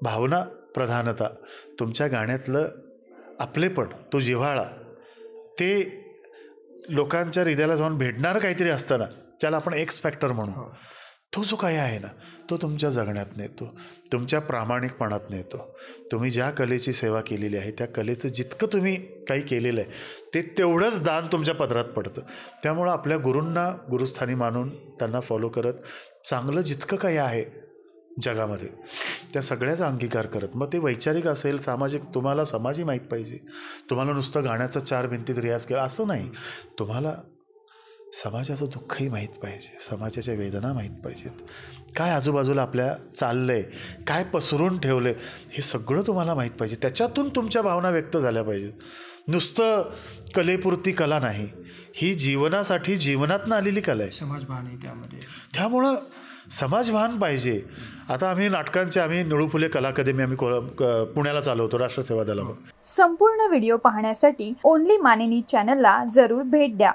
भावना प्रधानता, तुमच्या गाण्यातलं आपलेपण, तो जिव्हाळा, ते लोकांच्या हृदयाला जाऊन भेटणारं काहीतरी असतं ना, त्याला आपण एक्स फॅक्टर म्हणू. तो जो काही आहे ना, तो तुमच्या जगण्यात नेतो, तुमच्या प्रामाणिकपणात नेतो. तुम्ही ज्या कलेची सेवा केलेली आहे त्या कलेचं जितकं तुम्ही काही केलेलं आहे ते तेवढंच दान तुमच्या पदरात पडतं. त्यामुळं आपल्या गुरूंना गुरुस्थानी मानून त्यांना फॉलो करत चांगलं जितकं काही आहे जगामध्ये त्या सगळ्याचा अंगीकार करत, मग ते वैचारिक असेल, सामाजिक, तुम्हाला समाजही माहीत पाहिजे. तुम्हाला नुसतं गाण्याचा 4 भिंतीत रियाज केला असं नाही, तुम्हाला समाजाचं दुःखही माहीत पाहिजे, समाजाच्या वेदना माहीत पाहिजेत, काय आजूबाजूला आपल्या चाललं आहे, काय पसरून ठेवलं आहे, हे सगळं तुम्हाला माहीत पाहिजे. त्याच्यातून तुमच्या भावना व्यक्त झाल्या पाहिजेत. नुसतं कलेपुरती कला नाही, ही जीवनासाठी जीवनातनं आलेली कला आहे. समाजभान आहे त्यामध्ये. त्यामुळं समाजभान पाहिजे. आता आम्ही निळू फुले कला अकादमी आम्ही पुण्याला चालवतो, राष्ट्र सेवा दलावर. संपूर्ण व्हिडिओ पाहण्यासाठी ओनली मानिनी चॅनलला जरूर भेट द्या.